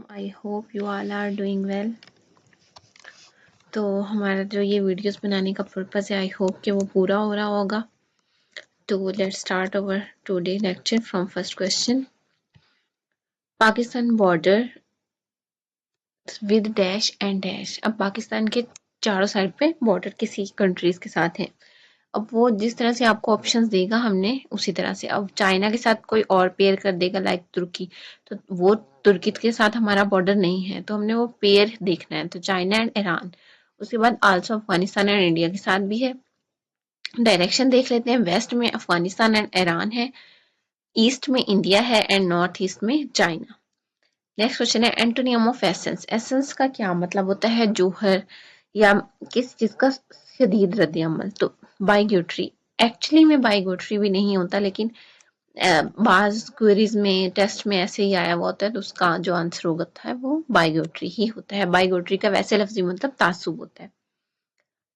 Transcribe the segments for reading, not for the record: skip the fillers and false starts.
I hope you all are doing well. तो हमारा जो ये वीडियोस बनाने का पर्पस है, आई होप कि वो पूरा हो रहा होगा। तो let's start our today lecture from first question. Pakistan border with dash and dash. अब पाकिस्तान के चारों साइड पे बॉर्डर किसी कंट्रीज के साथ है। अब वो जिस तरह से आपको ऑप्शंस देगा हमने उसी तरह से, अब चाइना के साथ कोई और पेयर कर देगा लाइक तुर्की, तो वो तुर्की के साथ हमारा बॉर्डर नहीं है, तो हमने वो पेयर देखना है। तो चाइना एंड ईरान, उसके बाद आल्सो अफगानिस्तान एंड इंडिया के साथ भी है। डायरेक्शन देख लेते हैं। वेस्ट में अफगानिस्तान एंड ईरान है, ईस्ट में इंडिया है एंड नॉर्थ ईस्ट में चाइना। नेक्स्ट क्वेश्चन है एंटोनियम ऑफ एसेंस। एसेंस का क्या मतलब होता है? जौहर या किस चीज का शदीद रद्द अमल। तो बाइग्यूटरी, एक्चुअली में बाइग्यूटरी भी नहीं होता, लेकिन बाज क्वेरीज में टेस्ट में ऐसे ही आया हुआ होता है, तो उसका जो आंसर होता है वो बाइग्यूटरी ही होता है। बाइग्यूटरी का वैसे लफ्जी मतलब तासुब होता है।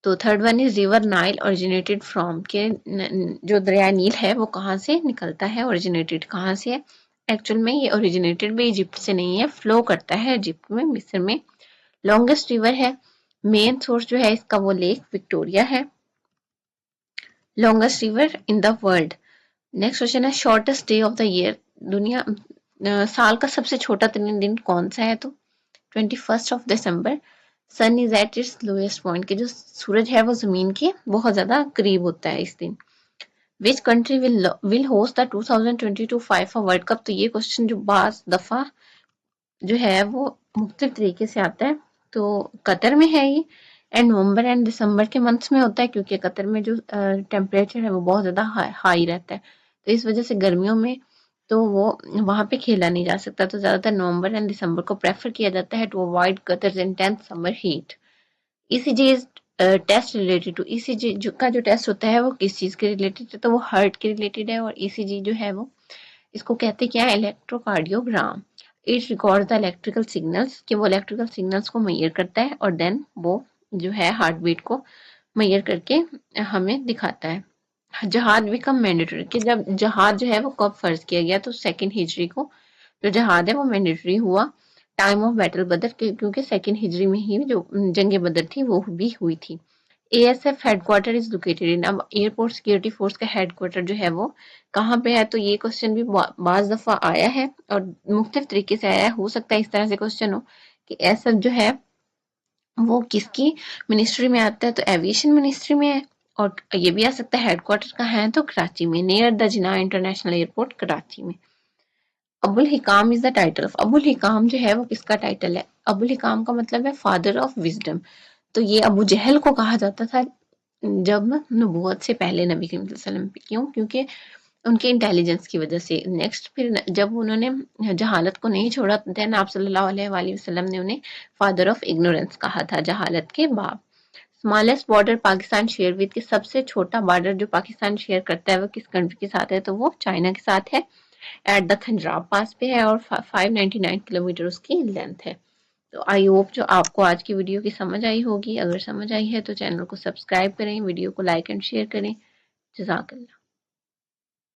तो third one is river Nile originated from, के जो दरिया नील है वो कहाँ से निकलता है, ओरिजिनेटेड कहाँ से है? एक्चुअल में ये ओरिजिनेटेड भी इजिप्ट से नहीं है, फ्लो करता है इजिप्ट में, मिस्र में। लॉन्गेस्ट रिवर है, मेन सोर्स जो है इसका वो लेक विक्टोरिया है। Longest river in the world. Next question है shortest day of the year. दुनिया साल का सबसे छोटा दिन कौन सा है? तो 21 दिसंबर। Sun is at its lowest point, के जो सूरज है वो जमीन के बहुत ज्यादा करीब होता है इस दिन। Which country will host the 2022 FIFA world cup. तो ये क्वेश्चन जो बाज दफा जो है वो मुख्तलिफ तरीके से आता है। तो कतर में है ये, एंड नवंबर एंड दिसंबर के मंथ्स में होता है, क्योंकि कतर में जो टेम्परेचर है वो बहुत ज़्यादा हाई रहता है, तो इस वजह से गर्मियों में तो वो वहाँ पे खेला नहीं जा सकता। तो ज़्यादातर नवंबर एंड दिसंबर को प्रेफर किया जाता है to avoid Qatar's intense summer heat. ECG is test related to, ECG का जो टेस्ट होता है वो किस चीज़ के रिलेटेड है? तो वो हार्ट के रिलेटेड है। और ईसीजी जो है वो इसको कहते क्या है? Electrocardiogram. It records the electrical signals, कि वो इलेक्ट्रिकल सिग्नल्स को मेजर करता है और देन वो जो है हार्ट बीट को मेजर करके हमें दिखाता है। जहाद बिकम मैंडेटरी, कि जब जहाद जो है वो कब फर्ज किया गया? तो 2nd हिजरी को जो जहाद है वो मैंडेटरी हुआ। टाइम ऑफ बैटल बदर, क्योंकि 2nd हिजरी में ही जो जंग बदर थी वो भी हुई थी। ASF headquarter is located in, अब एयरपोर्ट सिक्योरिटी फोर्स का हेडक्वार्टर जो है वो कहाँ पे है? तो ये क्वेश्चन भी बाज दफा आया है और मुख्तलिफ तरीके से आया है। हो सकता है इस तरह से क्वेश्चन हो कि एएसएफ जो है वो किसकी मिनिस्ट्री में आता है? तो एविएशन मिनिस्ट्री में है। और ये भी आ सकता है हेडक्वार्टर कहाँ है? तो कराची में, near the Jinnah international airport Karachi में। अबुल हिकाम इज द टाइटल ऑफ, अबुल हिकाम जो है वो किसका टाइटल है? अबुल हिकाम का मतलब है फादर ऑफ विजडम। तो ये अबू जहल को कहा जाता था जब नबूवत से पहले नबी करीम सल्लल्लाहु अलैहि वसल्लम पे। क्यों? क्योंकि उनके इंटेलिजेंस की वजह से। नेक्स्ट फिर जब उन्होंने जहालत को नहीं छोड़ा, देन आप सल्लल्लाहु अलैहि वसल्लम ने उन्हें फादर ऑफ इग्नोरेंस कहा था, जहालत के बाप। Smallest border Pakistan share with, के सबसे छोटा बॉर्डर जो पाकिस्तान शेयर करता है वो किस कंट्री के साथ है? तो वो चाइना के साथ है, एट द खंजराब पास पे है और 599 किलोमीटर उसकी लेंथ है। तो आई होप जो आपको आज की वीडियो की समझ आई होगी। अगर समझ आई है तो चैनल को सब्सक्राइब करें, वीडियो को लाइक एंड शेयर करें। जज़ाकल्लाह।